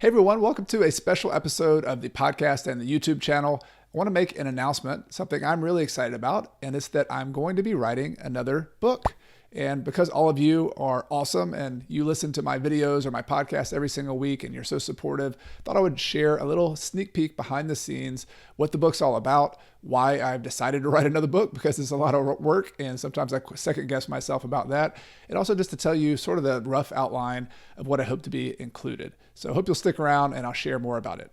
Hey everyone, welcome to a special episode of the podcast and the YouTube channel. I want to make an announcement, something I'm really excited about, and it's that I'm going to be writing another book. And because all of you are awesome and you listen to my videos or my podcast every single week and you're so supportive, I thought I would share a little sneak peek behind the scenes, what the book's all about, why I've decided to write another book, because it's a lot of work and sometimes I second guess myself about that. And also just to tell you sort of the rough outline of what I hope to be included. So I hope you'll stick around and I'll share more about it.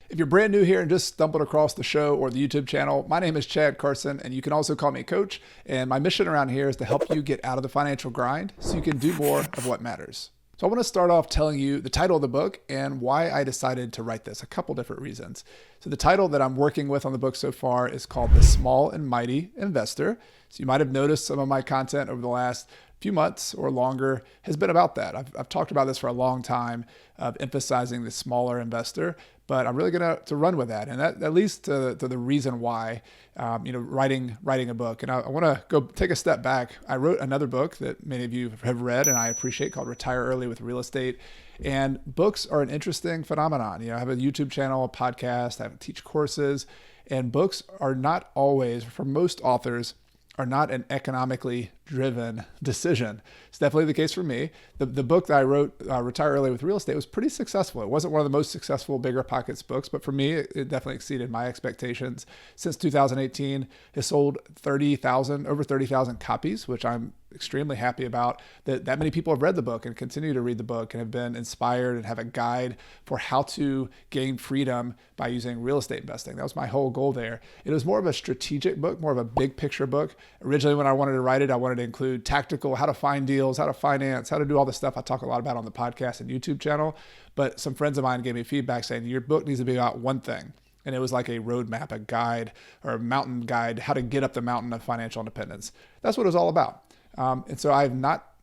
If you're brand new here and just stumbled across the show or the YouTube channel, my name is Carson, and you can also call me Coach. And my mission around here is to help you get out of the financial grind so you can do more of what matters. So I want to start off telling you the title of the book and why I decided to write this, a couple different reasons. So the title that I'm working with on the book so far is called The Small and Mighty Investor. So you might have noticed some of my content over the last few months or longer has been about that. I've talked about this for a long time, of emphasizing the smaller investor, but I'm really going to run with that. And that leads to the reason why, writing a book. And I want to go take a step back. I wrote another book that many of you have read and I appreciate, called Retire Early with Real Estate. And books are an interesting phenomenon. I have a YouTube channel, a podcast, I teach courses, and books are not always, for most authors, are not an economically driven decision. It's definitely the case for me. The book that I wrote, Retire Early with Real Estate, was pretty successful. It wasn't one of the most successful Bigger Pockets books, but for me, it definitely exceeded my expectations. Since 2018, it sold over 30,000 copies, which I'm extremely happy about. That many people have read the book and continue to read the book and have been inspired and have a guide for how to gain freedom by using real estate investing. That was my whole goal there. It was more of a strategic book, more of a big picture book. Originally, when I wanted to write it, I wanted to include tactical, how to find deals, how to finance, how to do all the stuff I talk a lot about on the podcast and YouTube channel. But some friends of mine gave me feedback saying, your book needs to be about one thing. And it was like a roadmap, a guide, or a mountain guide, how to get up the mountain of financial independence. That's what it was all about. And so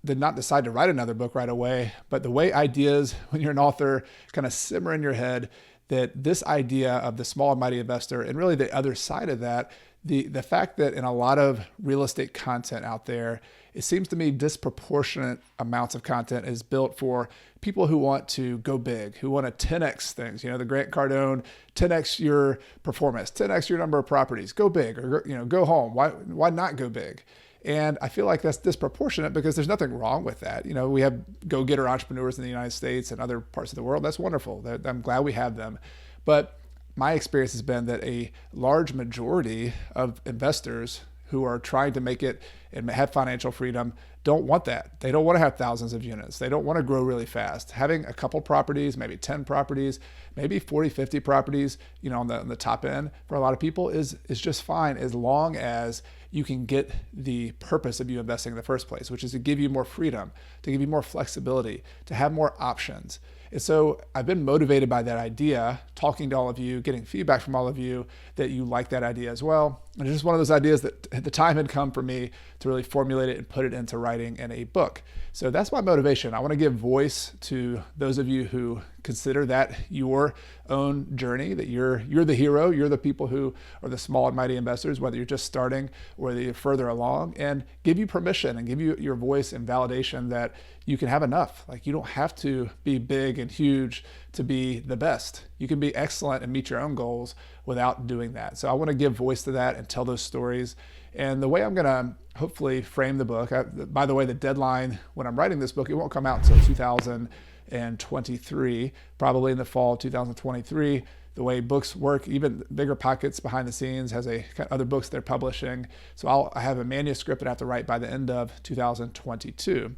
did not decide to write another book right away, but the way ideas, when you're an author, kind of simmer in your head, that this idea of the small and mighty investor, and really the other side of that, the fact that in a lot of real estate content out there, it seems to me disproportionate amounts of content is built for people who want to go big, who want to 10x things. The Grant Cardone, 10x your performance, 10x your number of properties, go big, or go home. Why not go big? And I feel like that's disproportionate because there's nothing wrong with that. We have go-getter entrepreneurs in the United States and other parts of the world. That's wonderful. I'm glad we have them. But my experience has been that a large majority of investors who are trying to make it and have financial freedom don't want that. They don't want to have thousands of units. They don't want to grow really fast. Having a couple properties, maybe 10 properties, maybe 40, 50 properties, on the top end for a lot of people is just fine, as long as you can get the purpose of you investing in the first place, which is to give you more freedom, to give you more flexibility, to have more options. And so I've been motivated by that idea, talking to all of you, getting feedback from all of you that you like that idea as well. And it's just one of those ideas that the time had come for me to really formulate it and put it into writing in a book. So that's my motivation. I want to give voice to those of you who consider that your own journey, that you're the hero, you're the people who are the small and mighty investors, whether you're just starting or whether you're further along, and give you permission and give you your voice and validation that you can have enough. Like, you don't have to be big and huge to be the best. You can be excellent and meet your own goals without doing that. So I want to give voice to that and tell those stories. And the way I'm going to hopefully frame the book, by the way, the deadline when I'm writing this book, it won't come out until 2023, probably in the fall of 2023. The way books work, even Bigger Pockets behind the scenes has other books they're publishing. So I have a manuscript that I have to write by the end of 2022.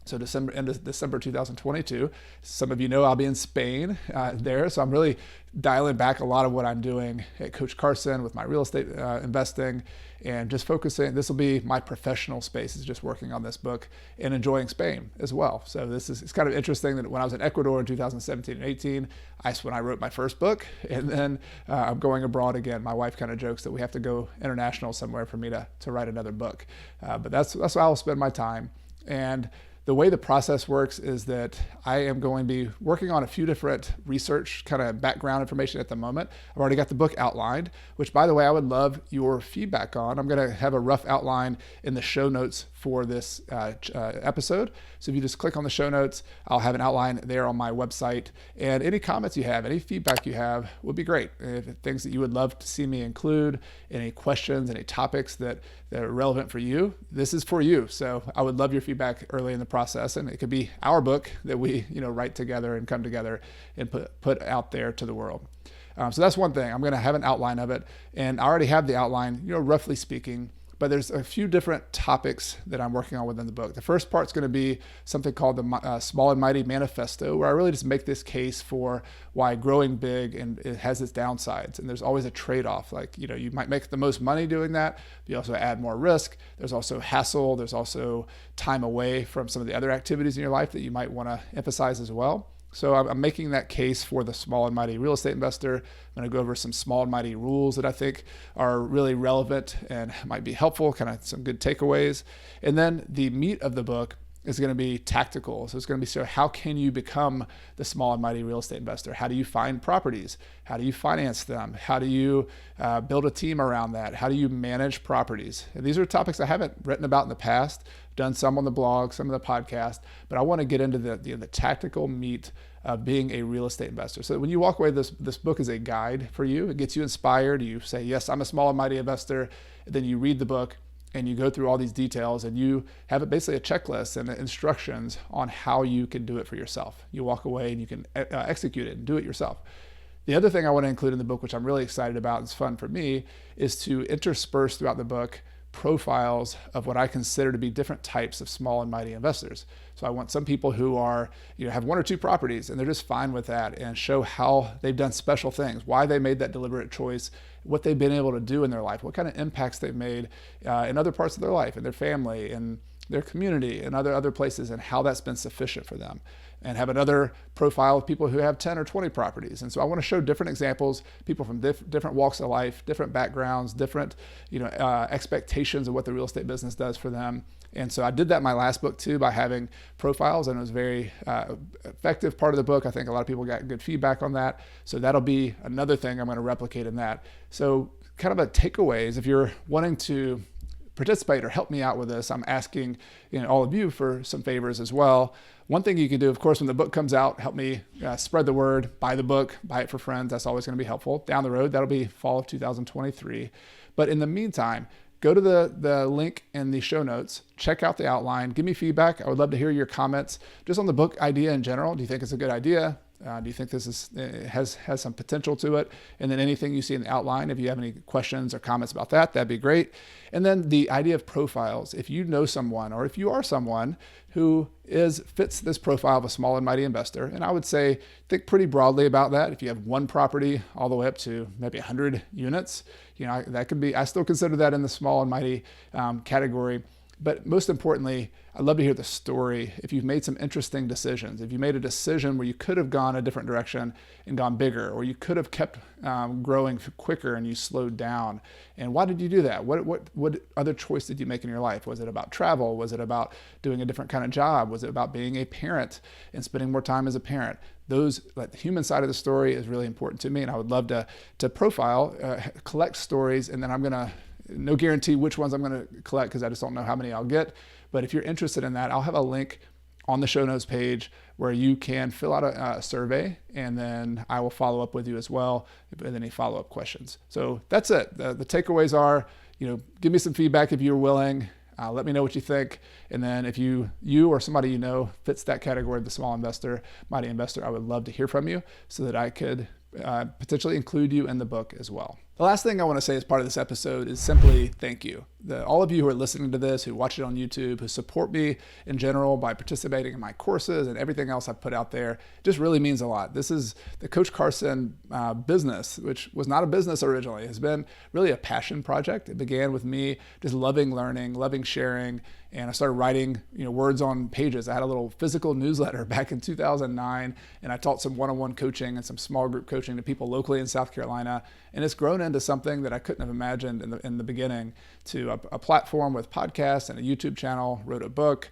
So end of December 2022. Some of you know I'll be in Spain there. So I'm really dialing back a lot of what I'm doing at Coach Carson with my real estate investing, and just focusing. This will be my professional space, is just working on this book and enjoying Spain as well. So it's kind of interesting that when I was in Ecuador in 2017 and 18, that's when I wrote my first book. And then I'm going abroad again. My wife kind of jokes that we have to go international somewhere for me to write another book. But that's how I'll spend my time. And The way the process works is that I am going to be working on a few different research kind of background information at the moment. I've already got the book outlined, which, by the way, I would love your feedback on. I'm going to have a rough outline in the show notes for this episode. So if you just click on the show notes, I'll have an outline there on my website. And any comments you have, any feedback you have would be great. If things that you would love to see me include, any questions, any topics that are relevant for you, this is for you. So I would love your feedback early in the process. And it could be our book that we write together and come together and put out there to the world. So that's one thing. I'm going to have an outline of it. And I already have the outline, roughly speaking. But there's a few different topics that I'm working on within the book. The first part's going to be something called the Small and Mighty Manifesto, where I really just make this case for why growing big and it has its downsides. And there's always a trade-off. Like, you might make the most money doing that, but you also add more risk. There's also hassle. There's also time away from some of the other activities in your life that you might want to emphasize as well. So I'm making that case for the small and mighty real estate investor. I'm going to go over some small and mighty rules that I think are really relevant and might be helpful, kind of some good takeaways. And then the meat of the book is going to be tactical. So it's going to be, so how can you become the small and mighty real estate investor? How do you find properties? How do you finance them? How do you build a team around that? How do you manage properties? And these are topics I haven't written about in the past, done some on the blog, some of the podcast, but I want to get into the tactical meat of being a real estate investor. So when you walk away, this book is a guide for you. It gets you inspired. You say, yes, I'm a small and mighty investor. And then you read the book and you go through all these details and you have basically a checklist and instructions on how you can do it for yourself. You walk away and you can execute it and do it yourself. The other thing I want to include in the book, which I'm really excited about and it's fun for me, is to intersperse throughout the book profiles of what I consider to be different types of small and mighty investors. So I want some people who are, have one or two properties and they're just fine with that, and show how they've done special things, why they made that deliberate choice, what they've been able to do in their life, what kind of impacts they've made in other parts of their life, in their family, in their community, and other places, and how that's been sufficient for them. And have another profile of people who have 10 or 20 properties. And so I want to show different examples, people from different walks of life, different backgrounds, different expectations of what the real estate business does for them. And so I did that in my last book too, by having profiles, and it was a very effective part of the book. I think a lot of people got good feedback on that. So that'll be another thing I'm going to replicate in that. So kind of a takeaways, if you're wanting to participate or help me out with this, I'm asking all of you for some favors as well. One thing you can do, of course, when the book comes out, help me spread the word, buy the book, buy it for friends. That's always going to be helpful. Down the road, that'll be fall of 2023. But in the meantime, go to the link in the show notes, check out the outline, give me feedback. I would love to hear your comments just on the book idea in general. Do you think it's a good idea? Do you think this has some potential to it? And then anything you see in the outline, if you have any questions or comments about that, that'd be great. And then the idea of profiles. If you know someone, or if you are someone who fits this profile of a small and mighty investor, and I would say think pretty broadly about that. If you have one property all the way up to maybe 100 units, that could be, I still consider that in the small and mighty category. But most importantly, I'd love to hear the story. If you've made some interesting decisions, if you made a decision where you could have gone a different direction and gone bigger, or you could have kept growing quicker and you slowed down. And why did you do that? What other choice did you make in your life? Was it about travel? Was it about doing a different kind of job? Was it about being a parent and spending more time as a parent? The human side of the story is really important to me, and I would love to profile, collect stories, and then I'm going to, no guarantee which ones I'm going to collect because I just don't know how many I'll get. But if you're interested in that, I'll have a link on the show notes page where you can fill out a survey, and then I will follow up with you as well with any follow-up questions. So that's it. The takeaways are, give me some feedback if you're willing. Let me know what you think. And then if you or somebody you know fits that category of the small investor, mighty investor, I would love to hear from you so that I could potentially include you in the book as well. The last thing I want to say as part of this episode is simply thank you. All of you who are listening to this, who watch it on YouTube, who support me in general by participating in my courses and everything else I've put out there, just really means a lot. This is the Coach Carson business, which was not a business originally. It's been really a passion project. It began with me just loving learning, loving sharing, and I started writing words on pages. I had a little physical newsletter back in 2009, and I taught some one-on-one coaching and some small group coaching to people locally in South Carolina, and it's grown grown into something that I couldn't have imagined in the beginning, to a platform with podcasts and a YouTube channel, wrote a book,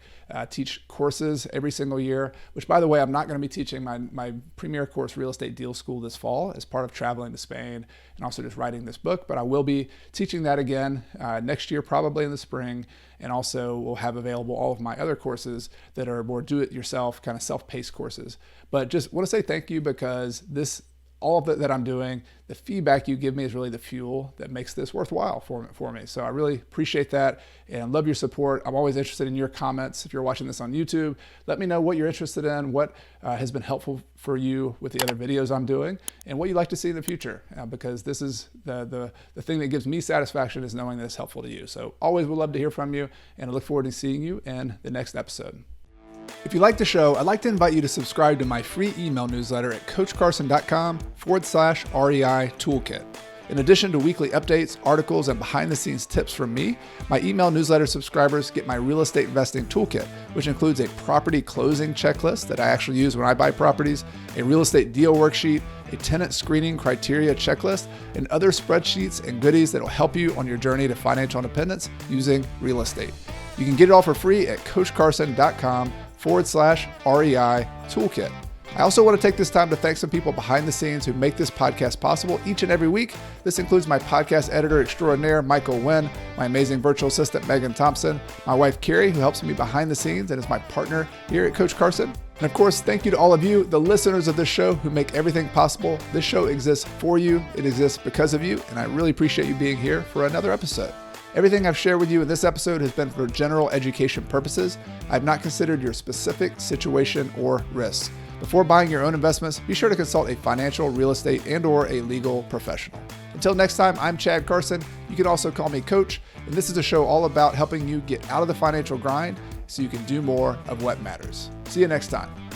teach courses every single year, which, by the way, I'm not going to be teaching my premier course, Real Estate Deal School, this fall as part of traveling to Spain and also just writing this book. But I will be teaching that again next year, probably in the spring. And also we'll have available all of my other courses that are more do-it-yourself, kind of self-paced courses. But just want to say thank you, because all of that I'm doing, the feedback you give me is really the fuel that makes this worthwhile for me. So I really appreciate that and love your support. I'm always interested in your comments. If you're watching this on YouTube, let me know what you're interested in, what has been helpful for you with the other videos I'm doing, and what you'd like to see in the future, because this is the thing that gives me satisfaction, is knowing that it's helpful to you. So always would love to hear from you, and I look forward to seeing you in the next episode. If you like the show, I'd like to invite you to subscribe to my free email newsletter at coachcarson.com/REI Toolkit. In addition to weekly updates, articles, and behind-the-scenes tips from me, my email newsletter subscribers get my real estate investing toolkit, which includes a property closing checklist that I actually use when I buy properties, a real estate deal worksheet, a tenant screening criteria checklist, and other spreadsheets and goodies that will help you on your journey to financial independence using real estate. You can get it all for free at coachcarson.com/REI Toolkit. I also want to take this time to thank some people behind the scenes who make this podcast possible each and every week. This includes my podcast editor extraordinaire, Michael Wynn, my amazing virtual assistant, Megan Thompson, my wife, Carrie, who helps me behind the scenes and is my partner here at Coach Carson. And of course, thank you to all of you, the listeners of this show, who make everything possible. This show exists for you. It exists because of you. And I really appreciate you being here for another episode. Everything I've shared with you in this episode has been for general education purposes. I have not considered your specific situation or risks. Before buying your own investments, be sure to consult a financial, real estate, and/or a legal professional. Until next time, I'm Chad Carson. You can also call me Coach, and this is a show all about helping you get out of the financial grind so you can do more of what matters. See you next time.